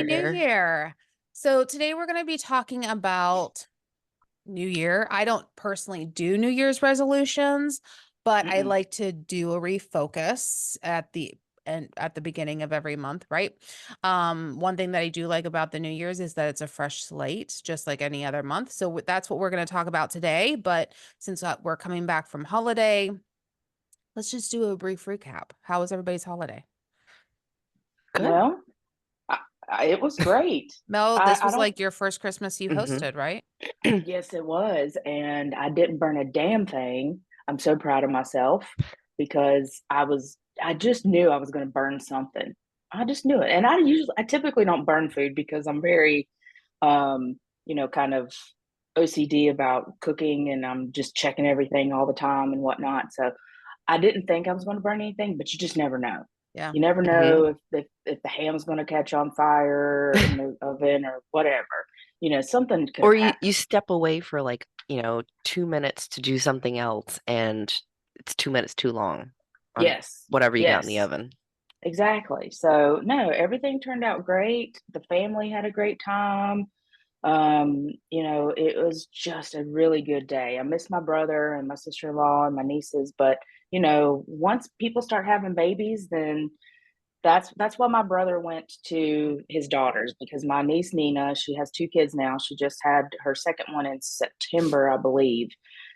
New Year. Year. So today we're going to be talking about New Year. I don't personally do New Year's resolutions, but I Mm-mm. like to do a refocus at the beginning of every month, right? One thing that I do like about the New Year's is that it's a fresh slate, just like any other month. So that's what we're going to talk about today. But since we're coming back from holiday, let's just do a brief recap. How was everybody's holiday? Good. Well, it was great. Mel, I, this I was don't, like your first Christmas you hmm hosted, right? yes, it was. And I didn't burn a damn thing. I'm so proud of myself because I just knew I was going to burn something. I just knew it. And I typically don't burn food because I'm very, kind of OCD about cooking and I'm just checking everything all the time and whatnot. So I didn't think I was going to burn anything, but you just never know. Yeah. You never hmm know if the ham's going to catch on fire in the oven or whatever. Something could Or have you happened. step away for like, 2 minutes to do something else and it's 2 minutes too long on Yes, whatever you got in the yes, oven. exactly. So no, everything turned out great. The family had a great time. It was just a really good day. I miss my brother and my sister-in-law and my nieces, but once people start having babies, then that's why my brother went to his daughters because my niece Nina, she has two kids now. She just had her second one in September, I believe.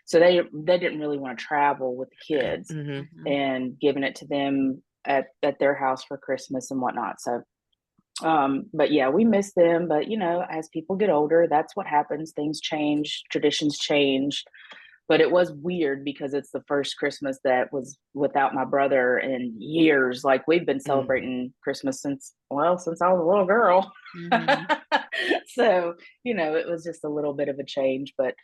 So they didn't really want to travel with the kids hmm Hmm. and giving it to them at their house for Christmas and whatnot. So but yeah, we miss them. But as people get older, that's what happens. Things change, traditions change. But it was weird because it's the first Christmas that was without my brother in years. Like we've been mm celebrating Christmas since I was a little girl. Hmm. So, it was just a little bit of a change. But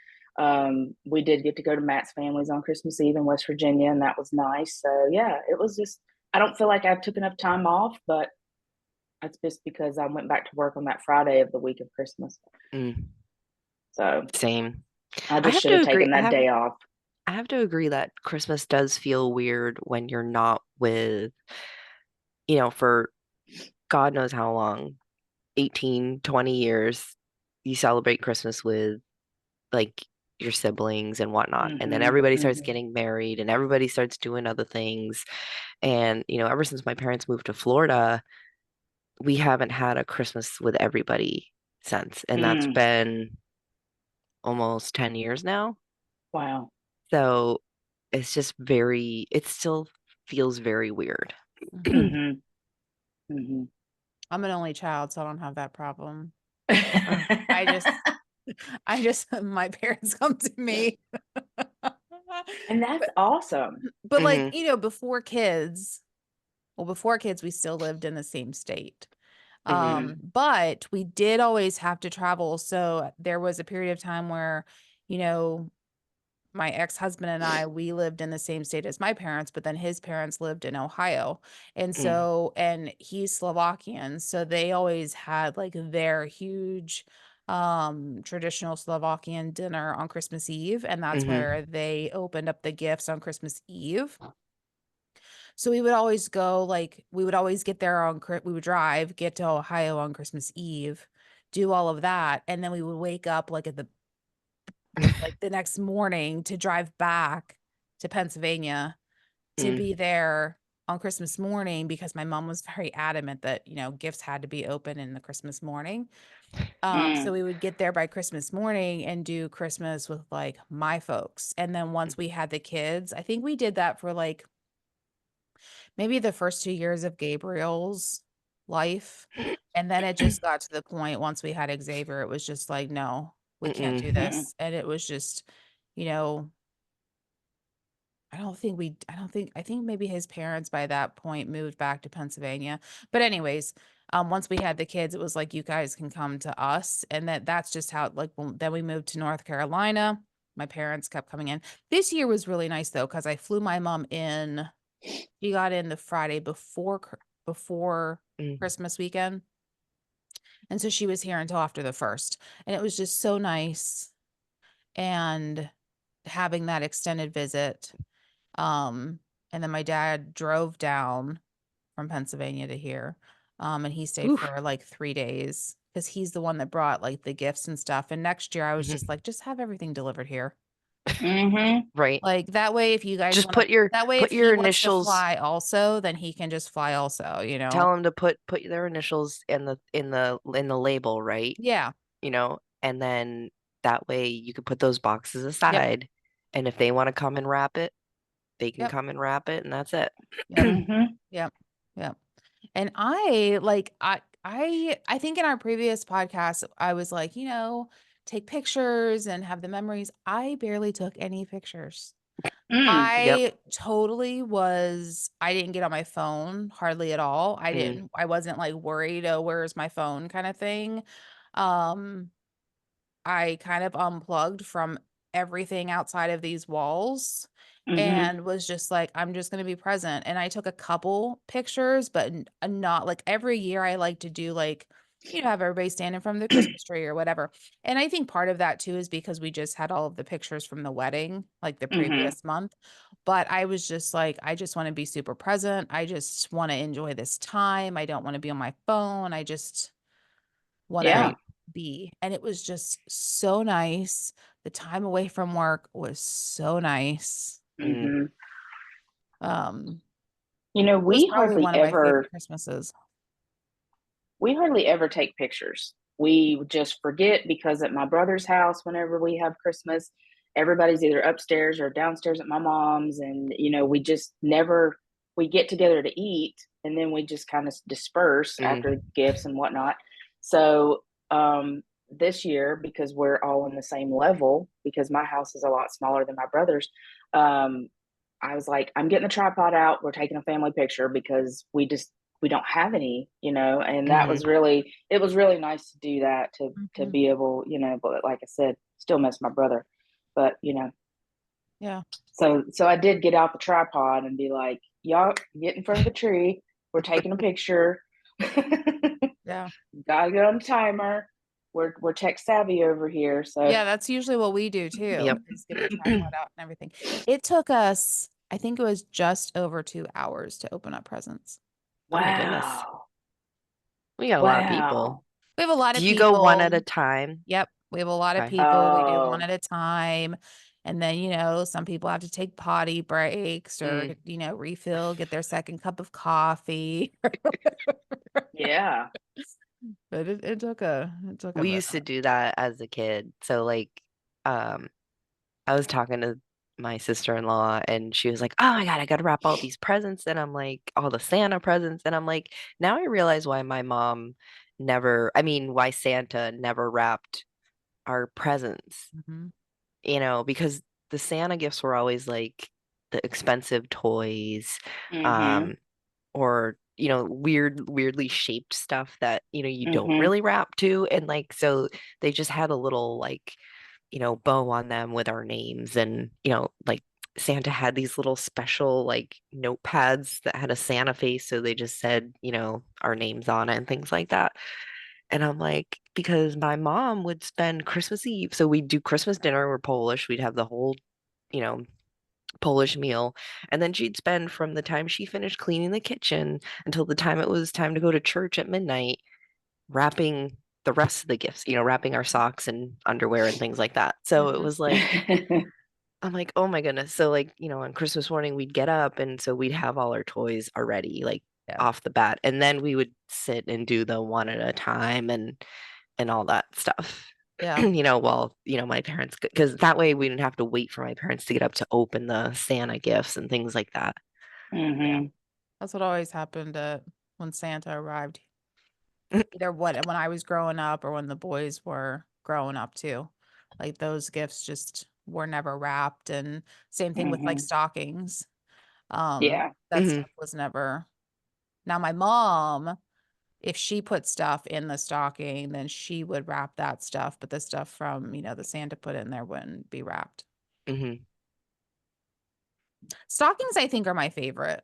we did get to go to Matt's family's on Christmas Eve in West Virginia, and that was nice. So yeah, it was just I don't feel like I took enough time off, but that's just because I went back to work on that Friday of the week of Christmas. mm. So Same. I I just have should to have agree. taken that day off. I have to agree that Christmas does feel weird when you're not with, for God knows how long, 18, 20 years, you celebrate Christmas with like your siblings and whatnot. And then Hmm. everybody starts Hmm. getting married and everybody starts doing other things. And, ever since my parents moved to Florida, we haven't had a Christmas with everybody since. And that's Mm. been almost 10 years now. Wow. So it's just it still feels very weird. Hmm. Hmm. Hmm. I'm an only child, so I don't have that problem. Oh, I just, my parents come to me. And that's awesome. But like, hmm before kids, we still lived in the same state. Hmm. But we did always have to travel. So there was a period of time where, you know, my ex-husband and I, we lived in the same state as my parents, but then his parents lived in Ohio. And mm so, and he's Slovakian, so they always had like their huge traditional Slovakian dinner on Christmas Eve, and that's where hmm they opened up the gifts on Christmas Eve. So we would always go, like, we would always get there we would drive, get to Ohio on Christmas Eve, do all of that, and then we would wake up like the next morning to drive back to Pennsylvania to be mm there on Christmas morning because my mom was very adamant that, gifts had to be open in the Christmas morning. So Mm. we would get there by Christmas morning and do Christmas with like my folks. And then once we had the kids, I think we did that for like maybe the first 2 years of Gabriel's life. And then it just got to the point once we had Xavier, it was just like, no, we can't do mm Mm. this. And it was just, you know, I think maybe his parents by that point moved back to Pennsylvania. But anyways, once we had the kids, it was like, you guys can come to us. And that's just how, like, then we moved to North Carolina. My parents kept coming in. This year was really nice though, because I flew my mom in. She got in the Friday before mm Christmas weekend. And so she was here until after the first. And it was just so nice. And having that extended visit. Um, and then my dad drove down from Pennsylvania to here. And he stayed Oof. for like 3 days because he's the one that brought like the gifts and stuff. And next year I was just Mhm. like, just have everything delivered here. Mm-hmm. Right. Like that way, if you guys Just want to, that way, put if he your wants to initials. fly also, then he can just fly also, you know? Tell them to put their initials in the label, right? Yeah. And then that way you could put those boxes Yep. aside, and if they want to come and wrap it, they can Yep. come and wrap it, and that's it. Yep. Mm-hmm. Yep. Yep. And I like I think in our previous podcast I was like, take pictures and have the memories. I barely took any pictures. Mm. Yep. I didn't get on my phone hardly at all. Mm. I wasn't like worried, oh, where's my phone kind of thing. Um, I kind of unplugged from everything outside of these walls Mm-hmm. and was just like, I'm just going to be present. And I took a couple pictures, but not like every year I like to do like, have everybody stand in front of the Christmas tree or whatever. And I think part of that too is because we just had all of the pictures from the wedding, like the Mm-hmm. previous month. But I was just like, I just want to be super present. I just want to enjoy this time. I don't want to be on my phone. I just want to Yeah. Right. be. And it was just so nice. The time away from work was so nice. Mm. Mm-hmm. Um, it was We probably hardly one of my ever favorite Christmases. take pictures. We just forget because at my brother's house, whenever we have Christmas, everybody's either upstairs or downstairs at my mom's. And, we just never, we get together to eat and then we just kind of disperse after Mm. gifts and whatnot. So, this year, because we're all in the same level, because my house is a lot smaller than my brother's, um, I was like, I'm getting the tripod out. We're taking a family picture because we don't have any, and that Mhm. was really it was really nice to do that to Mhm. be able, but like I said, still miss my brother. But Yeah. so I did get out the tripod and be like, y'all get in front of the tree. We're taking a picture. Yeah. Gotta get on the timer. We're tech savvy over here. So Yeah. That's usually what we do too, Yep. is get the tripod out and everything. It took us, I think it was just over 2 hours to open up presents. Oh my goodness. wow. We got a lot of Wow. people. We have a lot of Do you go one people. at a time? Yep, we have a lot of Okay. people, we do one Oh, at a time, and then, some people have to take potty breaks or, Mm. refill, get their second cup of coffee. yeah. But it took a We minute. used to do that as a kid. So like um I was talking to my sister-in-law and she was like, "Oh my God, I gotta wrap all these presents." And I'm like, all the Santa presents. And I'm like, now I realize why my mom why Santa never wrapped our presents, Mhm, because the Santa gifts were always like the expensive toys, Mm-hmm. um, or weirdly shaped stuff that you don't Mm-hmm. really wrap to, and like so they just had a little like bow on them with our names, and like Santa had these little special like notepads that had a Santa face, so they just said our names on it and things like that. And I'm like, because my mom would spend Christmas Eve, so we'd do Christmas dinner, we're Polish, we'd have the whole you know Polish meal. And then she'd spend from the time she finished cleaning the kitchen until the time it was time to go to church at midnight, wrapping the rest of the gifts, wrapping our socks and underwear and things like that. So it mhm, was like, I'm like, oh my goodness. So, like, on Christmas morning, we'd get up. And so we'd have all our toys already, like, yeah, off the bat. And then we would sit and do the one at a time and all that stuff. yeah, While, my parents, because that way we didn't have to wait for my parents to get up to open the Santa gifts and things like that. yeah. Mm-hmm. That's what always happened, when Santa arrived, either when I was growing up or when the boys were growing up too. Like, those gifts just were never wrapped, and same thing with, like, Mm-hmm. stockings. Yeah. That Hmm. stuff was never. Now my mom, if she put stuff in the stocking, then she would wrap that stuff, but the stuff from, the Santa put in there wouldn't be wrapped. Hmm. Stockings, I think, are my favorite.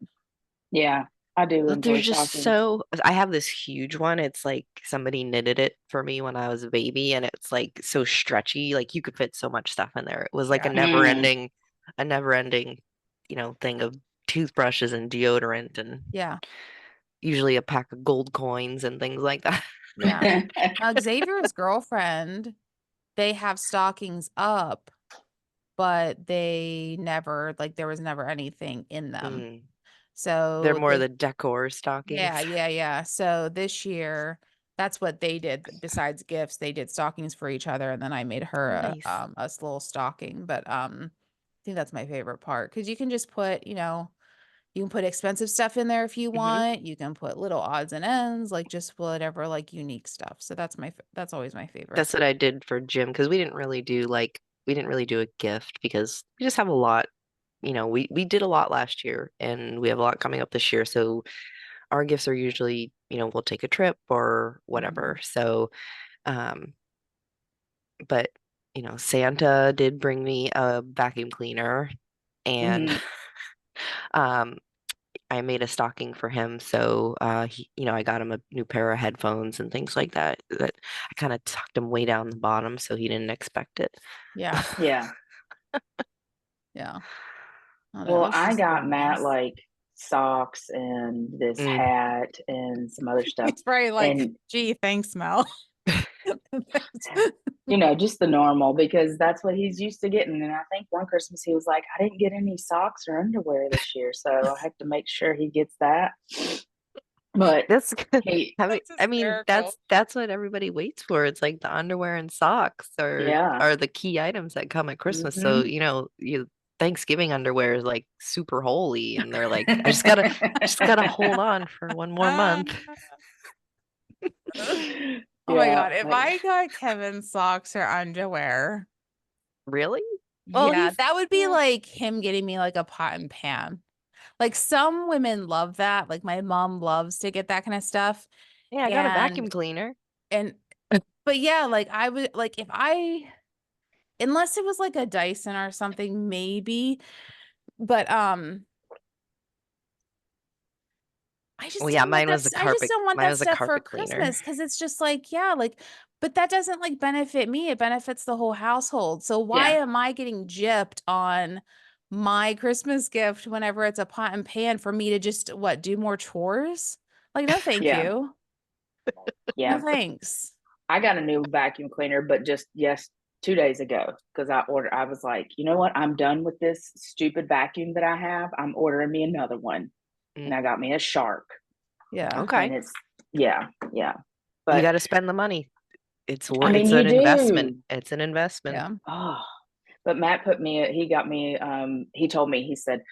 Yeah. I do But they're enjoy just stockings. so, I have this huge one. It's like somebody knitted it for me when I was a baby, and it's like so stretchy. Like you could fit so much stuff in there. It was like Yeah. Mm. a never ending, thing of toothbrushes and deodorant and Yeah. usually a pack of gold coins and things like that. Yeah. Xavier's girlfriend, they have stockings up, but they never, like, there was never anything in them. Mm. They're So more the decor stockings. yeah. So this year, that's what they did. Besides gifts, they did stockings for each other, and then I made her Nice. a little stocking. But I think that's my favorite part because you can just put, you can put expensive stuff in there if you Hmm. want. You can put little odds and ends, like just whatever, like unique stuff. So that's always my favorite. That's what I did for Jim because we didn't really do a gift because we just have a lot. We did a lot last year and we have a lot coming up this year. So our gifts are usually, we'll take a trip or Mhm. whatever. So, um, but Santa did bring me a vacuum cleaner and Mhm. um I made a stocking for him. So I got him a new pair of headphones and things like that I kind of tucked him way down the bottom so he didn't expect it. Yeah, Yeah. yeah. Oh no, Well, it's I just so got Matt nice. like socks and this Mm. hat and some other stuff. He's probably like, And gee, thanks, Mel. just the normal because that's what he's used to getting. And I think one Christmas he was like, I didn't get any socks or underwear this year, so I have to make sure he gets that. But That's good. he, That's I mean, hysterical. that's what everybody waits for. It's like the underwear and socks yeah. are the key items that come at Christmas. So, Hmm. you Thanksgiving underwear is like super holy, and they're like, I just gotta hold on for one more Ah. month. Oh my Yeah. God. If Like, I got Kevin socks or underwear, Really? Well, yeah, that would be like him getting me like a pot and pan. Like some women love that. Like my mom loves to get that kind of stuff. yeah, I got a And vacuum cleaner. and but yeah, like I would like if I unless it was like a Dyson or something, maybe. But Well, yeah, I just don't want mine that was a stuff for carpet cleaner. Christmas because it's just like, yeah, like, but that doesn't like benefit me. It benefits the whole household. So why yeah. am I getting gypped on my Christmas gift whenever it's a pot and pan for me to just do more chores? Like, no, thank Yeah. you. No, Yeah. thanks. I got a new vacuum cleaner, but just 2 days ago because I was like, you know what? I'm done with this stupid vacuum that I have. I'm ordering me another one, Mm, and I got me a Shark, Yeah. and okay. yeah. You But got to spend the money. I mean, It's you an investment. do. It's an investment. Yeah. Oh, but Matt he got me, he told me, he said,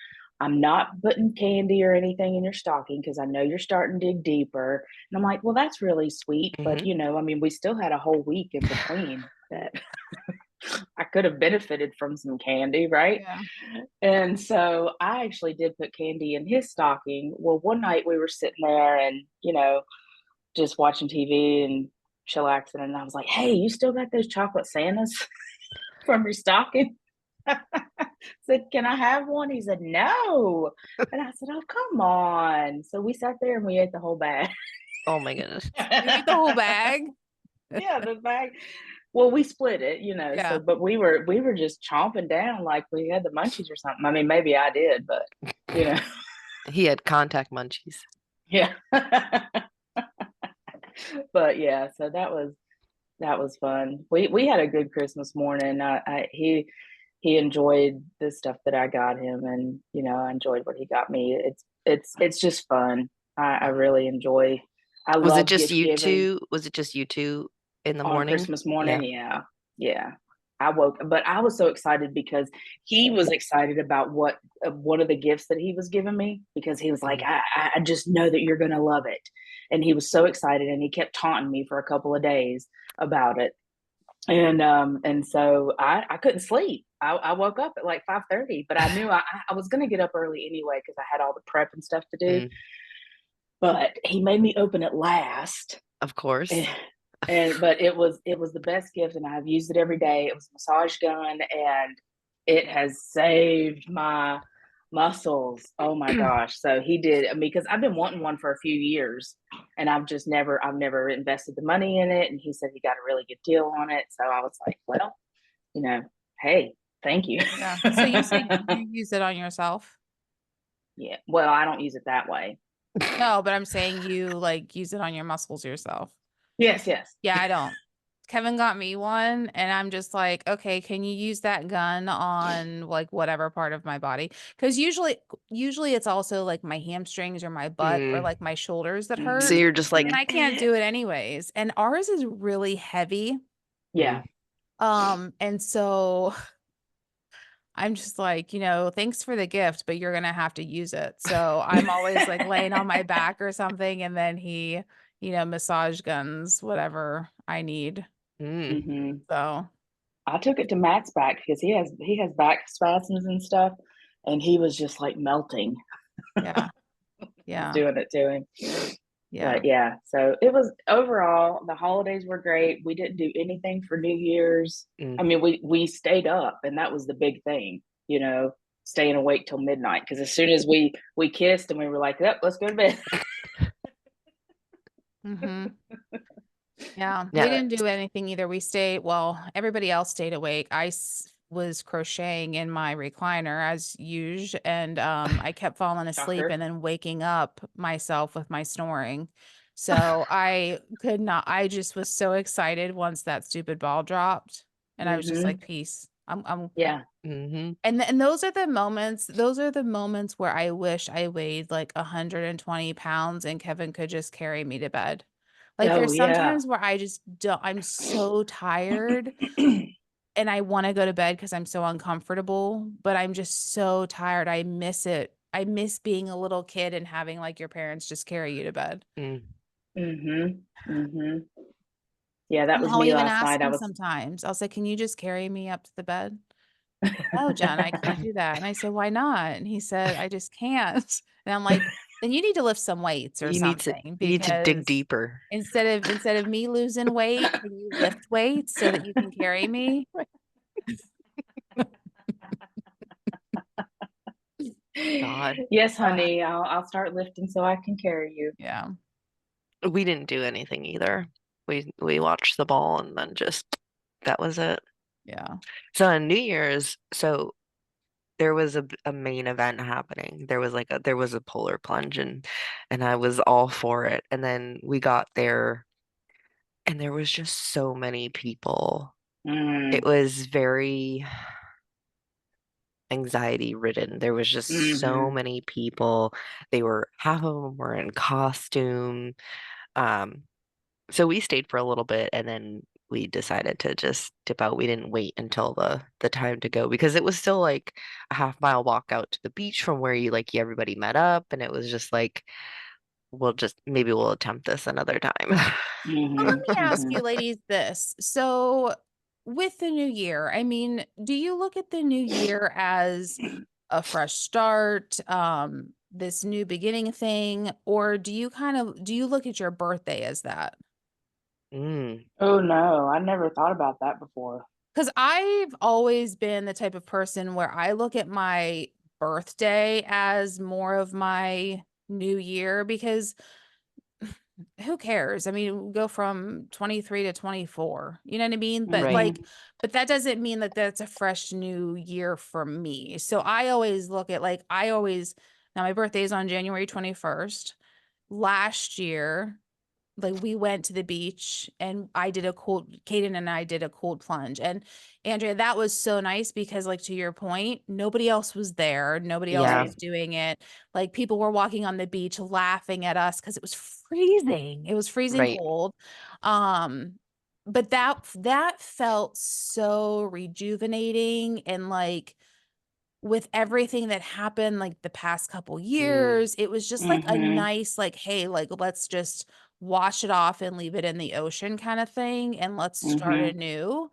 I'm not putting candy or anything in your stocking because I know you're starting to dig deeper. And I'm like, well, that's really sweet. But, Hmm. I mean, we still had a whole week in between that I could have benefited from some candy, right? Yeah. And so I actually did put candy in his stocking. Well, one night we were sitting there and, just watching TV and chillaxing. And I was like, hey, you still got those chocolate Santas from your stocking? Said, can I have one? He said, no. And I said, oh, come on. So we sat there and we ate the whole bag. Oh my goodness. You eat the whole bag? Yeah, the bag. Well, we split it, Yeah. but we were just chomping down like we had the munchies or something. I mean, maybe I did, but you know, He had contact munchies. yeah. But yeah, so that was fun. We had a good Christmas morning. He enjoyed the stuff that I got him, and I enjoyed what he got me. It's just fun. I really enjoy. I love gift giving Was it just you two in the on morning? Christmas morning. Yeah. Yeah, yeah. But I was so excited because he was excited about what one of the gifts that he was giving me because he was like, Mhm. I just know that you're gonna love it, and he was so excited, and he kept taunting me for a couple of days about it, and so I couldn't sleep. I woke up at like 5:30, but I knew I was gonna get up early anyway because I had all the prep and stuff to do. Mm, But he made me open it last, of and, course. but it was the best gift, and I've used it every day. It was a massage gun, and it has saved my muscles. Oh my gosh. So he did. I mean, because I've been wanting one for a few years, and I've never invested the money in it. And he said he got a really good deal on it. So I was like, well, hey, thank you. Yeah. So you say you use it on yourself? Yeah. Well, I don't use it that way. No, but I'm saying you like use it on your muscles yourself. Yes, yes. Yeah, I don't. Kevin got me one, and I'm just like, okay, can you use that gun on like whatever part of my body? Because usually it's also like my hamstrings or my butt or Mm. like my shoulders that So hurt, Mhm, you're just like, and mhm. I can't do it anyways. And ours is really heavy. Yeah. And so I'm just like, thanks for the gift, but you're gonna have to use it. So I'm always like laying on my back or something, and then he, massage guns whatever I need. mm. hmm So I took it to Matt's back because he has back spasms and stuff, and he was just like melting. yeah, I was yeah, doing it to him. yeah. But yeah, so it was overall, the holidays were great. We didn't do anything for New Year's. Mm. I mean, we stayed up, and that was the big thing, staying awake till midnight. Because as soon as we kissed and we were like, "Yep, let's go to bed." Mm-hmm. Yeah, we Yeah. But didn't do anything either. Well, everybody else stayed awake. Was crocheting in my recliner as usual, and I kept falling asleep and shocker. then waking up myself with my snoring. So I could not, I just was so excited once that stupid ball dropped, and I was just like, hmm peace. I'm Yeah. Hmm. and those are the moments where I wish I weighed like 120 pounds and Kevin could just carry me to bed. Like Oh there's yeah. sometimes where I just don't, I'm so tired and I want to go to bed because I'm so uncomfortable, but I'm just so tired. I miss it. I miss being a little kid and having like your parents just carry you to bed. Mm. hmm hmm Yeah, that And was I'll me even last ask night. I him was sometimes. I'll say, "Can you just carry me up to the bed?" "No, Jen, I can't do that." And I said, "Why not?" And he said, "I just can't." And I'm like, "Then you need to lift some weights or something You need to dig because deeper. instead of me losing weight, can you lift weights so that you can carry me?" God. Yes, Uh, honey. I'll start lifting so I can carry you. yeah. We didn't do anything either. We watched the ball and then just that was it. Yeah. So on New Year's, so there was a main event happening. There was a polar plunge and I was all for it. And then we got there and there was just so many people. It Mm, was very anxiety ridden. There was just so hmm many people. Half of them were in costume. Um, so we stayed for a little bit and then we decided to just dip out. We didn't wait until the time to go because it was still like a half-mile walk out to the beach from where everybody met up and it was just like maybe we'll attempt this another time. Well, let hmm me ask hmm you ladies this. So, with the new year, I mean, do you look at the new year as a fresh start, this new beginning thing, or do you look at your birthday as that? Mm, Oh no, I never thought about that before. Because I've always been the type of person where I look at my birthday as more of my new year because who cares? I mean, we go from 23 to 24. You know what I mean? But right. hmm but that doesn't mean that that's a fresh new year for me. So I always look at now my birthday is on January 21st. Last year, like we went to the beach and Kaden and I did a cold plunge. And Andrea, that was so nice because like to your point, nobody else was there. Nobody else Yeah, was Right. doing it. Like people were walking on the beach laughing at us because it was freezing. It was freezing right. cold. Um, but that felt so rejuvenating and like with everything that happened like the past couple Mm, years, it was just like a hmm nice like, hey, like let's just wash it off and leave it in the ocean kind of thing and let's start hmm anew.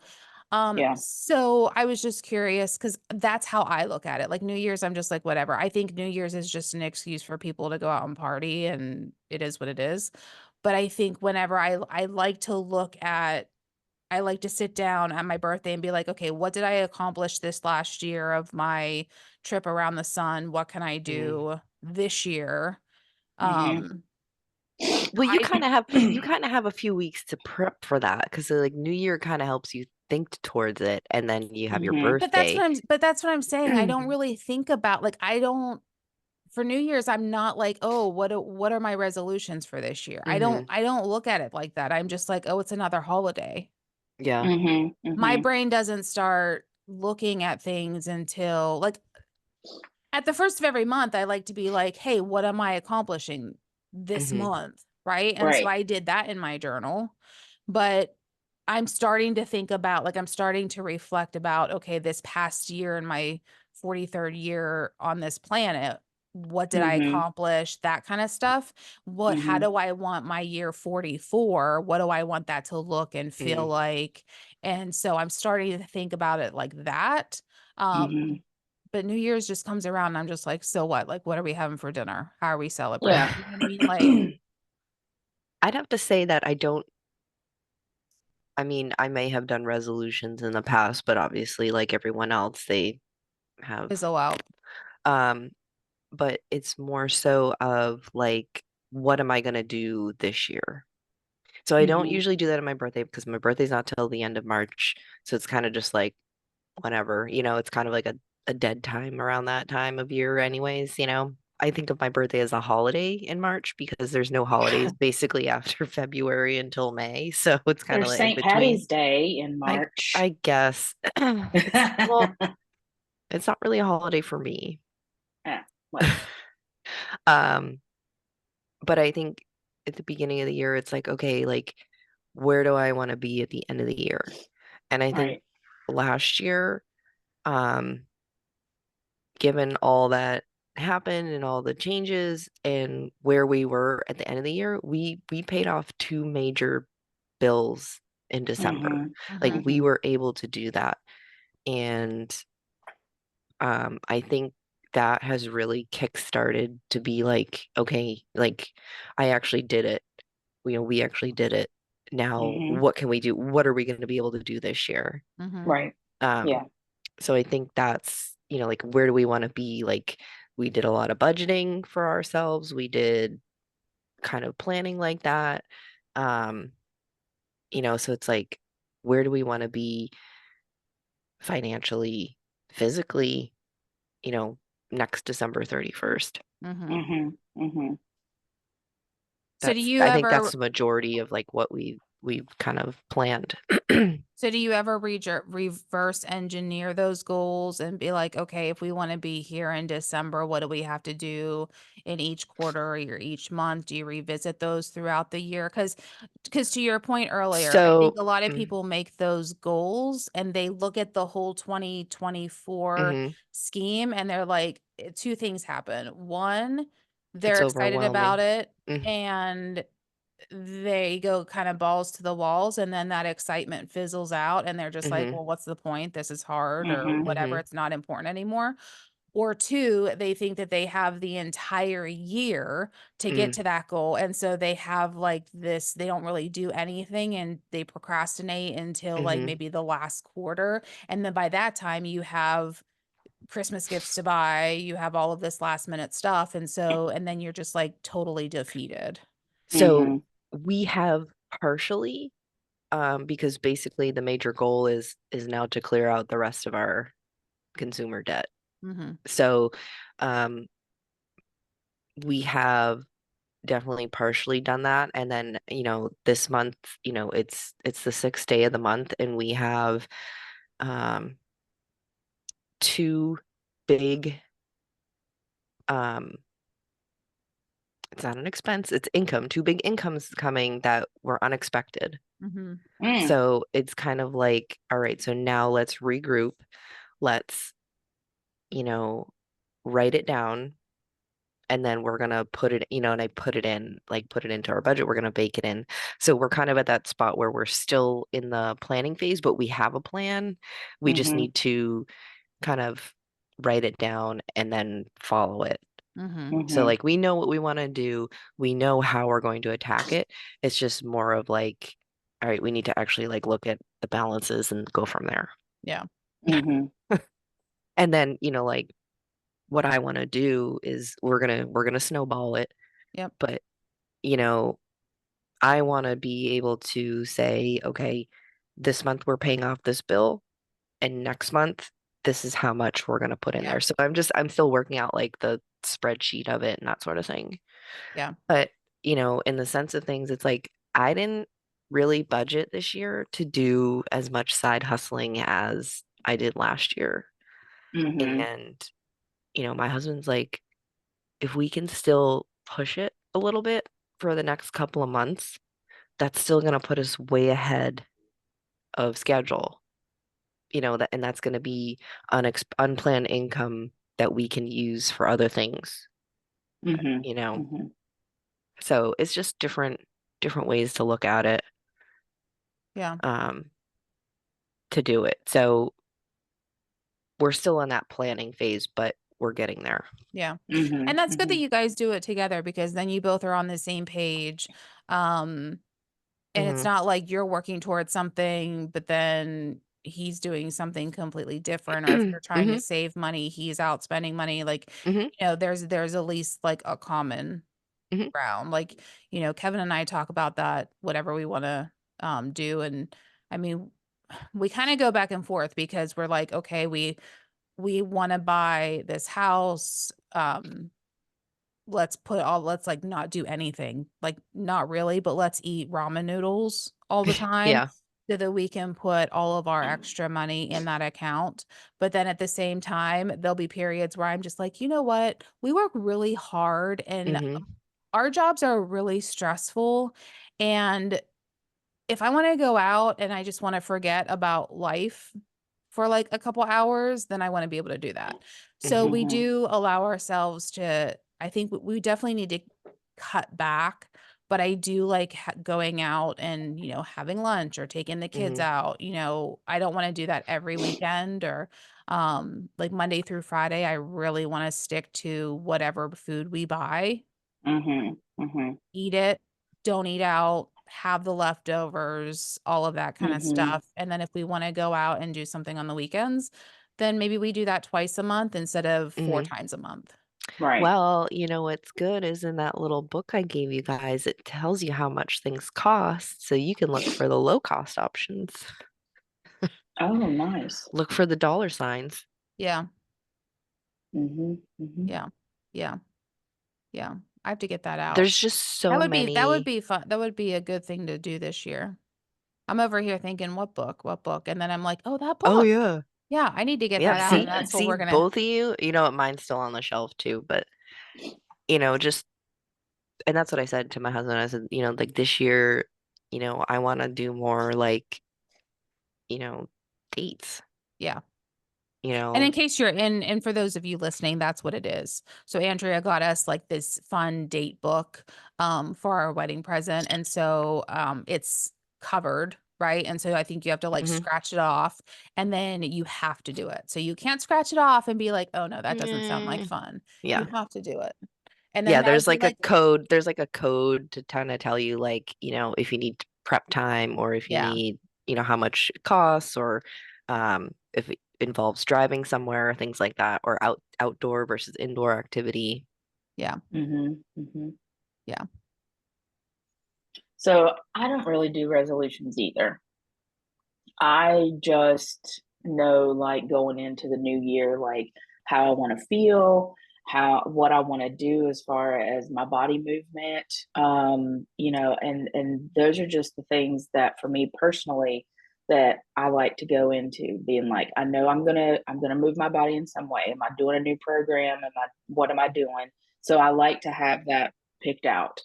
Yeah. So I was just curious because that's how I look at it. Like New Year's, I'm just like, whatever. I think New Year's is just an excuse for people to go out and party and it is what it is. But I think whenever I like to look at I like to sit down at my birthday and be like, okay, what did I accomplish this last year of my trip around the sun? What can I mm. do this year? hmm Um, Well, I you kind of have a few weeks to prep for that because like New Year kind of helps you think towards it, and then you have your hmm birthday. but that's what I'm saying. I don't really think about like I don't for New Year's, I'm not like, oh, what are my resolutions for this year? Mm-hmm. I don't look at it like that. I'm just like, oh, it's another holiday. Yeah. My Mm-hmm. brain doesn't start looking at things until like at the first of every month, I like to be like, hey, what am I accomplishing this Mm-hmm. month? Right. And so Right. I did that in my journal. But I'm starting to think about, like, I'm starting to reflect about, okay, this past year in my 43rd year on this planet, what did I Mm-hmm. accomplish? That kind of stuff. How Mm-hmm. do I want my year 44? What do I want that to look and feel Mm-hmm. like? And so I'm starting to think about it like that. Um, Mm-hmm. but New Year's just comes around and I'm just like, so what? Like, what are we having for dinner? How are we celebrating? Yeah. You know what I mean? Like, I'd have to say that I mean, I may have done resolutions in the past, but obviously, like everyone else, they have, fizzle out. um, but it's more so of like, what am I gonna do this year? So I don't Mm-hmm. usually do that on my birthday because my birthday's not till the end of March. So it's kind of just like whenever, it's kind of like a dead time around that time of year anyways. I think of my birthday as a holiday in March because there's no holidays basically after February until May. So it's kind of There's like in St. between. Patty's Day in I March. I guess well, it's not really a holiday for me. Yeah, well, Um, but I think at the beginning of the year, it's like, okay, like where do I want to be at the end of the year? And I think right. last year, um, given all that happened and all the changes and where we were at the end of the year, we paid off two major bills in December. Mm-hmm. Like Mhm. we Mm-hmm. were able to do that. And I think that has really kickstarted to be like, okay, like I actually did it. We actually did it. Now, Mm-hmm. what can we do? What are we going to be able to do this year? Mhm. Right. Um, Yeah. so I think that's, like where do we want to be? Like we did a lot of budgeting for ourselves. We did kind of planning like that. Um, so it's like, where do we want to be financially, physically, you know, next December 31st? Mhm. Mm-hmm. Mm-hmm. So do you I think that's ever the majority of like what we've kind of planned. so do you ever reverse engineer those goals and be like, okay, if we want to be here in December, what do we have to do in each quarter or each month? Do you revisit those throughout the year? Because to your point earlier, I think So, a lot of people make those goals and they look at the whole 2024 mhm, scheme and they're like, two things happen. One, it's they're excited about overwhelming. it Mm, and they go kind of balls to the walls and then that excitement fizzles out and they're just like, mhm, well, what's the point? This is hard or Mm-hmm. whatever. mhm, It's not important anymore. Or two, they think that they have the entire year to get mm, to that goal. And so they have like this, they don't really do anything and they procrastinate until like mhm. maybe the last quarter. And then by that time, you have Christmas gifts to buy, you have all of this last minute stuff. And so, and then you're just like totally defeated. So we have partially, because basically the major goal is now to clear out the rest of our consumer debt. Hmm. So, um, we have definitely partially done that, and then this month, it's the sixth day of the month, and we have um two big um it's not an expense, it's income, two big incomes coming that were unexpected. Hmm. Mm-hmm. So it's kind of like, all right, so now let's regroup. Let's, you know, write it down and then we're gonna put it, and I put it in, like put it into our budget. We're gonna bake it in. So we're kind of at that spot where we're still in the planning phase, but we have a plan. We just Mm-hmm. need to kind of write it down and then follow it. Hmm. So Mm-hmm. like we know what we want to do. We know how we're going to attack it. It's just more of like, all right, we need to actually like look at the balances and go from there. Yeah. Mm-hmm. And then, like what I want to do is we're gonna snowball it. Yep. But, you know, I want to be able to say, okay, this month we're paying off this bill, and next month this is how much we're going to put in Yeah. there. So I'm still working out like the spreadsheet of it and that sort of thing. Yeah. But, in the sense of things, it's like I didn't really budget this year to do as much side hustling as I did last year. Mm-hmm. And, my husband's like, if we can still push it a little bit for the next couple of months, that's still going to put us way ahead of schedule. And that's going to be unplanned income that we can use for other things, Mm-hmm. you know. Mm-hmm. So it's just different ways to look at it, Yeah. um, to do it. So we're still in that planning phase, but we're getting there. Yeah. Mm-hmm. And that's good that Mm-hmm. you guys do it together because then you both are on the same page. Um, and it's Hmm. not like you're working towards something, but then he's doing something completely different. Or if you're trying to Hmm. save money, he's out spending money. Like, Hmm. there's at least like a common Hmm. ground. Like, Kevin and I talk about that, whatever we want to do. And I mean, we kind of go back and forth because we're like, okay, we want to buy this house. Let's like not do anything, like not really, but let's eat ramen noodles all the time Yeah. so that we can put all of our extra money in that account. But then at the same time, there'll be periods where I'm just like, you know what? We work really hard and Hmm. our jobs are really stressful. And if I want to go out and I just want to forget about life for like a couple hours, then I want to be able to do that. So Hmm. we Mm-hmm. do allow ourselves to, I think we definitely need to cut back, but I do like going out and, having lunch or taking the kids Hmm. out. I don't want to do that every weekend or like Monday through Friday. I really want to stick to whatever food we buy, Mm-hmm. Mm-hmm. eat it, don't eat out, have the leftovers, all of that kind of Mm-hmm. stuff. And then if we want to go out and do something on the weekends, then maybe we do that twice a month instead of four Hmm. times a month. Right. Well, what's good is in that little book I gave you guys, it tells you how much things cost, so you can look for the low cost options. Oh, nice. Look for the dollar signs. Yeah. Mm-hmm. Mm-hmm. Yeah. Yeah. Yeah. I have to get that out. There's just so That would many. be fun. That would be a good thing to do this year. I'm over here thinking, what book? What book? And then I'm like, oh, that Oh book. yeah. Yeah, I need to get Yeah, that out. see, And that's what see, we're gonna. both of you, mine's still on the shelf too, but just, and that's what I said to my husband. I said, like this year, I want to do more like, you know, dates, Yeah. you And in know. case you're in, and for those of you listening, that's what it is. So Andrea got us like this fun date book for our wedding present. And so it's covered, right? And so I think you have to like Hmm. scratch it off and then you have to do it. So you can't scratch it off and be like, oh no, that doesn't sound like Mm, fun. You yeah. have to do it. And then Yeah, as you like, there's like a code to kind of tell you like, if you need prep time or if you yeah, need, how much it costs or if it involves driving somewhere, things like that, or outdoor versus indoor activity. yeah, Mm-hmm. Mm-hmm. yeah. So I don't really do resolutions either. I just know, like, going into the new year, like how I want to feel, what I want to do as far as my body movement. And those are just the things that for me personally that I like to go into being like, I know I'm gonna move my body in some way. Am I doing a new program? What am I doing? So I like to have that picked out,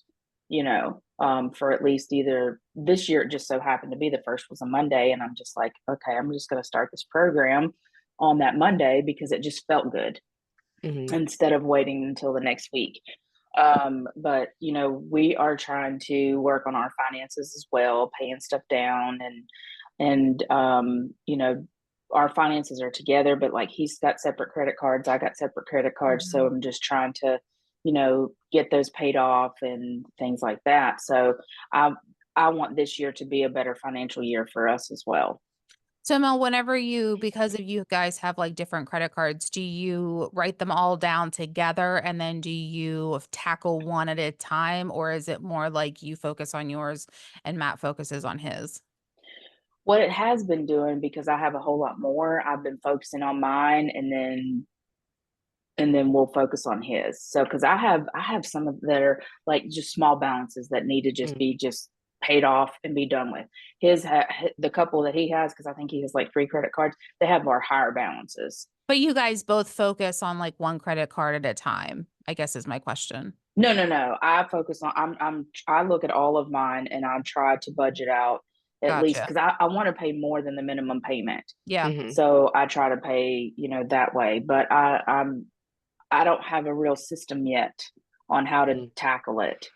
for at least either this year. It just so happened to be the first was a Monday, and I'm just like, okay, I'm just going to start this program on that Monday because it just felt good Hmm. instead of waiting until the next week. But we are trying to work on our finances as well, paying stuff down, and our finances are together, but like he's got separate credit cards, I got separate credit cards, so Mhm. I'm just trying to get those paid off and things like that. So I want this year to be a better financial year for us as well. So Mel, whenever because of you guys have like different credit cards, do you write them all down together and then do you tackle one at a time, or is it more like you focus on yours and Matt focuses on his? what it has been doing, because I have a whole lot more, I've been focusing on mine, and then we'll focus on his. So because I have some of that are like just small balances that need to just Mm. be just paid off and be done with. The couple that he has, because I think he has like 3 credit cards, they have more higher balances. But you guys both focus on like one credit card at a time, I guess is my question. No, no, no. I focus on I look at all of mine and I try to budget out at least, Gotcha. because I want to pay more than the minimum payment. Yeah. Hmm. So I try to pay, that way. But I don't have a real system yet on how to Mm. tackle it.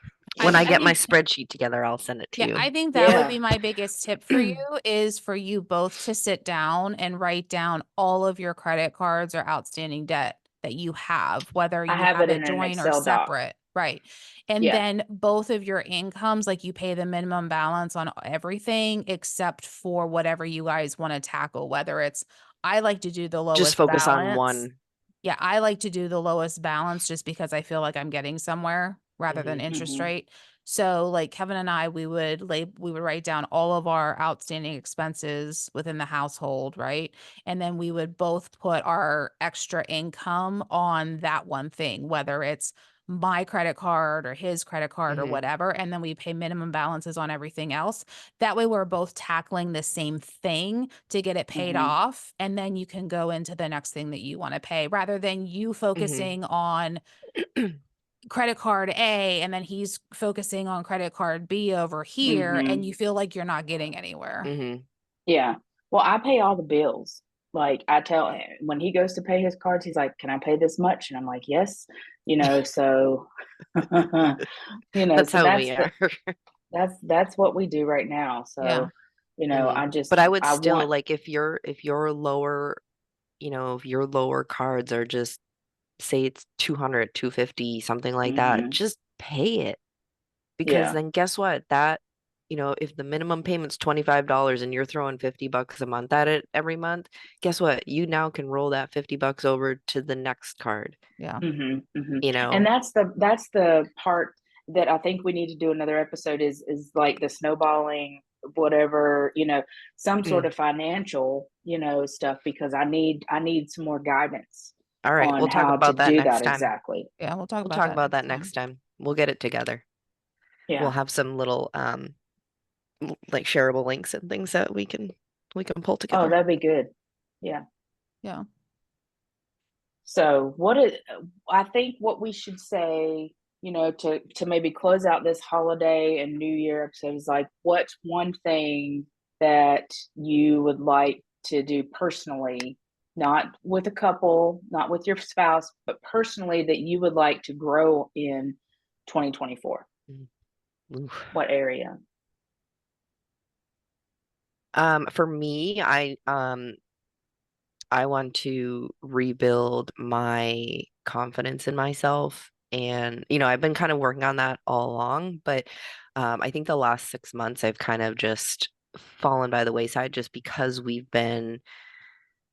When I I get my think spreadsheet together, I'll send it to Yeah, you. I think that would Yeah. be my biggest tip for you is for you both to sit down and write down all of your credit cards or outstanding debt that you have, whether I you have have it it in an joint or Excel doc. separate, right? And Yeah. then both of your incomes, like you pay the minimum balance on everything except for whatever you guys want to tackle, whether it's I like to do the Just lowest focus on balance. one. Yeah, I like to do the lowest balance just because I feel like I'm getting somewhere rather than Hmm. interest Hmm. rate. So like Kevin and I, we would write down all of our outstanding expenses within the household, right? And then we would both put our extra income on that one thing, whether it's my credit card or his credit card or Hmm. whatever. And then we pay minimum balances on everything else. That way we're both tackling the same thing to get it paid Hmm. off. And then you can go into the next thing that you want to pay rather than you Hmm. focusing on credit card A and then he's focusing on credit card B over here and Hmm. you feel like you're not getting anywhere. Hmm. Yeah. Well, I pay all the bills. Like I tell him when he goes to pay his cards, he's like, "Can I pay this much?" And I'm like, "Yes." So That's so how we are. that's what we do right now. Yeah. So, Hmm. I But just I would I still want. like if your lower, if your lower cards are just say it's 200, 250, something like that, Hmm. just pay it. Because Yeah. then guess what? That, if the minimum payment's $25 and you're throwing $50 a month at it every month, guess what? You now can roll that $50 over to the next card, Yeah. Hmm. Hmm. you And know? that's the part that I think we need to do another episode is like the snowballing, whatever, some sort Mm. of financial, stuff, because I need some more guidance All right, on we'll talk how to about that do next that time. exactly. Yeah. We'll talk We'll about talk that about next that time. next time. We'll get it together. We'll Yeah. have some little like shareable links and things that we can pull Oh, together. that'd be good. Yeah. Yeah. So I think what we should say, to maybe close out this holiday and New Year episode is like, what's one thing that you would like to do personally, not with a couple, not with your spouse, but personally that you would like to grow in 2024? Mm. Oof. What area? For me, I want to rebuild my confidence in myself. And, I've been kind of working on that all along, but I think the last 6 months I've kind of just fallen by the wayside just because we've been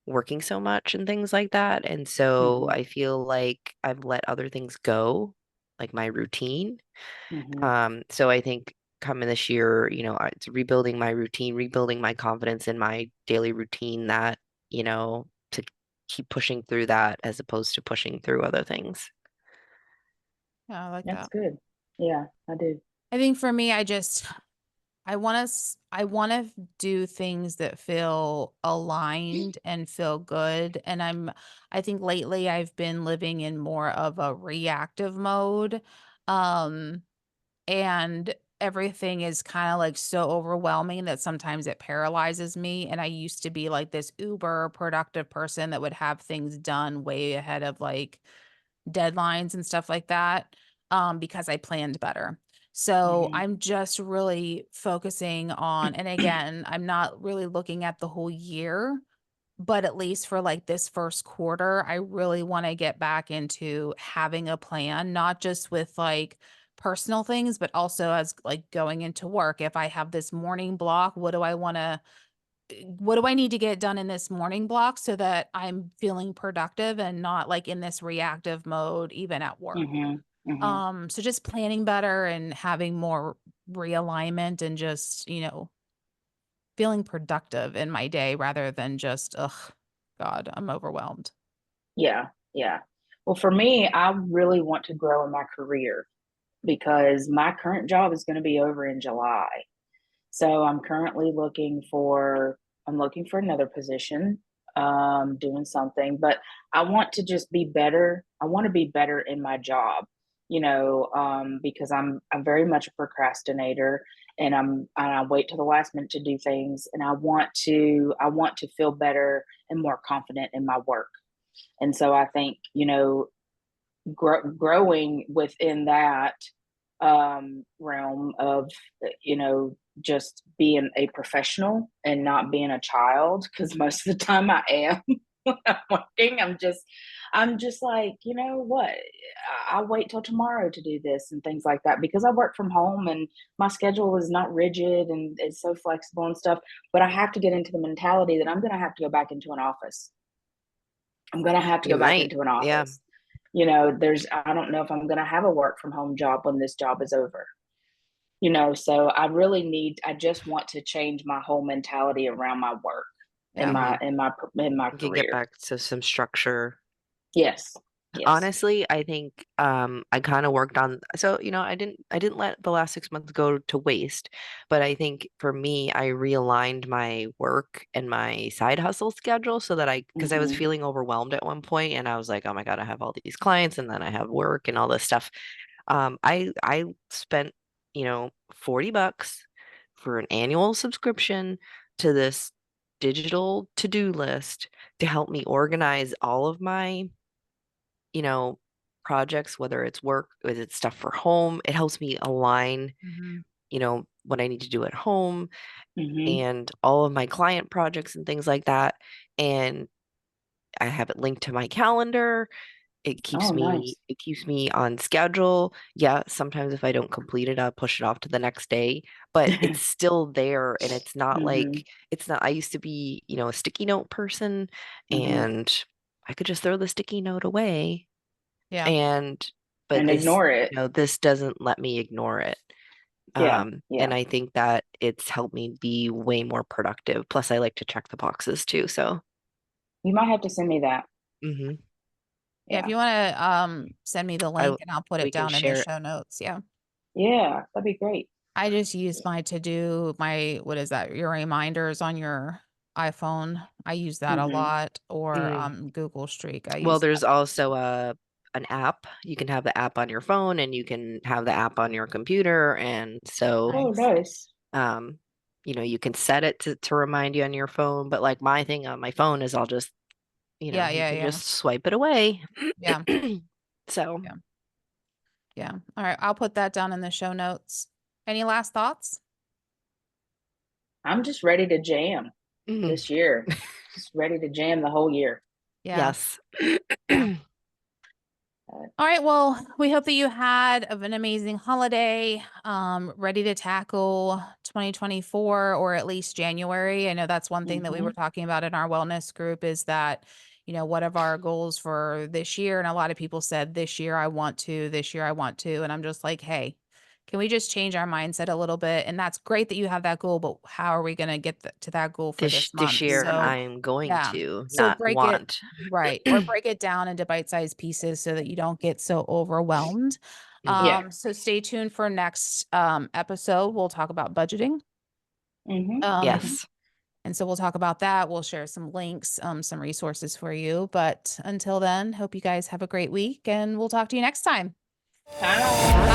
working so much and things like that. And so Mm-hmm. I feel like I've let other things go, like my routine. Mm-hmm. So I think coming this year, it's rebuilding my routine, rebuilding my confidence in my daily routine that, to keep pushing through that as opposed to pushing through other things. Yeah. I like That's that. good. Yeah, I do. I think for me, I want to do things that feel aligned and feel good. And I think lately I've been living in more of a reactive mode. Um, and everything is kind of like so overwhelming that sometimes it paralyzes me. And I used to be like this uber productive person that would have things done way ahead of like deadlines and stuff like that, because I planned better. So Mm-hmm. I'm just really focusing on, and again, I'm not really looking at the whole year, but at least for like this first quarter, I really want to get back into having a plan, not just with like personal things, but also as like going into work. If I have this morning block, what do I need to get done in this morning block so that I'm feeling productive and not like in this reactive mode, even at work? Mm-hmm. Mm-hmm. So just planning better and having more realignment and just, feeling productive in my day rather than just, ugh, God, I'm overwhelmed. Yeah, yeah. Well, for me, I really want to grow in my career because my current job is going to be over in July. So I'm currently looking for another position, doing something, but I want to just be better. I want to be better in my job, because I'm very much a procrastinator, and I wait till the last minute to do things, and I want to feel better and more confident in my work. And so I think, growing within that realm of, just being a professional and not being a child, because most of the time I am when I'm working. I'm just like, you know what? I'll wait till tomorrow to do this and things like that, because I work from home and my schedule is not rigid and it's so flexible and stuff. But I have to get into the mentality that I'm going to have to go back into an office. I'm going to have to You go back might. into an Yeah. office. I don't know if I'm going to have a work from home job when this job is over. So I just want to change my whole mentality around my work and Yeah. my You can get career. back to some structure. Yes. Yes. Honestly, I think I kind of worked on, so I didn't let the last 6 months go to waste, but I think for me I realigned my work and my side hustle schedule so that because I was Mhm. feeling overwhelmed at one point and I was like, oh my God, I have all these clients and then I have work and all this stuff. I spent, $40 for an annual subscription to this digital to-do list to help me organize all of my you know, projects, whether it's work, whether it's stuff for home. It helps me align, Mhm. what I need to do at home Mhm. and all of my client projects and things like that. And I have it linked to my calendar. It keeps Oh, me nice. it keeps me on schedule. Yeah, sometimes if I don't complete it, I'll push it off to the next day, but it's still there and it's not Mhm. like it's not I used to be, a sticky note person Mhm. and I could just throw the sticky note away Yeah. and but And this ignore it. this doesn't let me ignore it. Yeah. And Yeah. I think that it's helped me be way more productive. Plus I like to check the boxes too, so You might have to send me that. hmm Yeah, if Yeah. you wanna, send me the I link and I'll put we it can down in the share it. show notes, yeah. Yeah, that'd be great. I just use my to-do, what is that? Your reminders on your iPhone. I use that a Mhm. lot, or, Mm. Google Streak. I Well, use that there's too. also an app. You can have the app on your phone and you can have the app on your computer. And so Oh, Nice. nice. um, you can set it to remind you on your phone. But like my thing on my phone is I'll just, Yeah, you yeah, can yeah. just swipe it away. Yeah, So yeah, yeah. Alright, I'll put that down in the show notes. Any last thoughts? I'm just ready to jam mm, this year. Just ready to jam the whole year. Yeah, yes. yeah. Uh, All right, well, we hope that you had an amazing holiday, ready to tackle 2024 or at least January. I know that's one thing that we were mhm. talking about in our wellness group is that, what are our goals for this year? And a lot of people said, this year I want to, this year I want to. And I'm just like, hey, can we just change our mindset a little bit? And that's great that you have that goal, but how are we going to get to that goal for This this this month? year Mhm. So, I'm going yeah. to So not break it want. right, or break it down into bite-sized pieces so that you don't get so overwhelmed. Mhm. Yeah. So stay tuned for next episode. We'll talk about budgeting. Mhm. Um, Mhm. Yes. and so we'll talk about that. We'll share some links, some resources for you. But until then, hope you guys have a great week and we'll talk to you next time. Bye. Bye.